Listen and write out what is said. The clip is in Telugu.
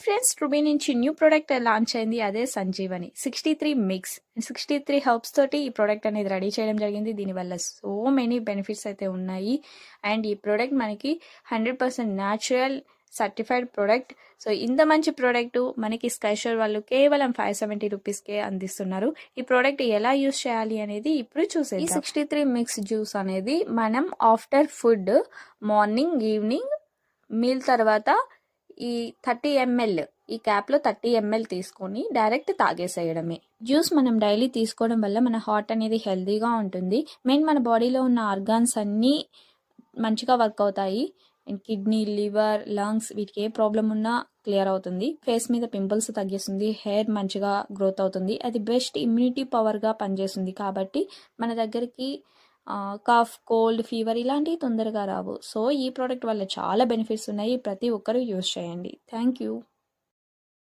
ఫ్రెండ్స్, రుబీ నుంచి న్యూ ప్రోడక్ట్ లాంచ్ అయింది. అదే సంజీవని 63 మిక్స్. 63 హెర్బ్స్ తోటి ఈ ప్రోడక్ట్ అనేది రెడీ చేయడం జరిగింది. దీనివల్ల సో మెనీ బెనిఫిట్స్ అయితే ఉన్నాయి. అండ్ ఈ ప్రోడక్ట్ మనకి 100% న్యాచురల్ సర్టిఫైడ్ ప్రోడక్ట్. సో ఇంత మంచి ప్రోడక్ట్ మనకి స్కైషోర్ వాళ్ళు కేవలం 570 రూపీస్కే అందిస్తున్నారు. ఈ ప్రోడక్ట్ ఎలా యూస్ చేయాలి అనేది ఇప్పుడు చూసేది. ఈ 63 మిక్స్ జ్యూస్ అనేది మనం after food, morning, evening meal తర్వాత ఈ 30 ml ఈ క్యాప్లో 30 ml తీసుకొని డైరెక్ట్ తాగేసేయడమే. జ్యూస్ మనం డైలీ తీసుకోవడం వల్ల మన హార్ట్ అనేది హెల్తీగా ఉంటుంది. మెయిన్ మన బాడీలో ఉన్న ఆర్గాన్స్ అన్నీ మంచిగా వర్క్ అవుతాయి. అండ్ కిడ్నీ, లివర్, లంగ్స్ వీటికి ఏ ప్రాబ్లం ఉన్నా క్లియర్ అవుతుంది. ఫేస్ మీద పింపుల్స్ తగ్గిస్తుంది. హెయిర్ మంచిగా గ్రోత్ అవుతుంది. అది బెస్ట్ ఇమ్యూనిటీ పవర్గా పనిచేస్తుంది. కాబట్టి మన దగ్గరికి కాఫ్, కోల్డ్, ఫీవర్ ఇలాంటివి తొందరగా రావు. సో ఈ ప్రోడక్ట్ వల్ల చాలా బెనిఫిట్స్ ఉన్నాయి. ప్రతి ఒక్కరూ యూజ్ చేయండి. Thank you.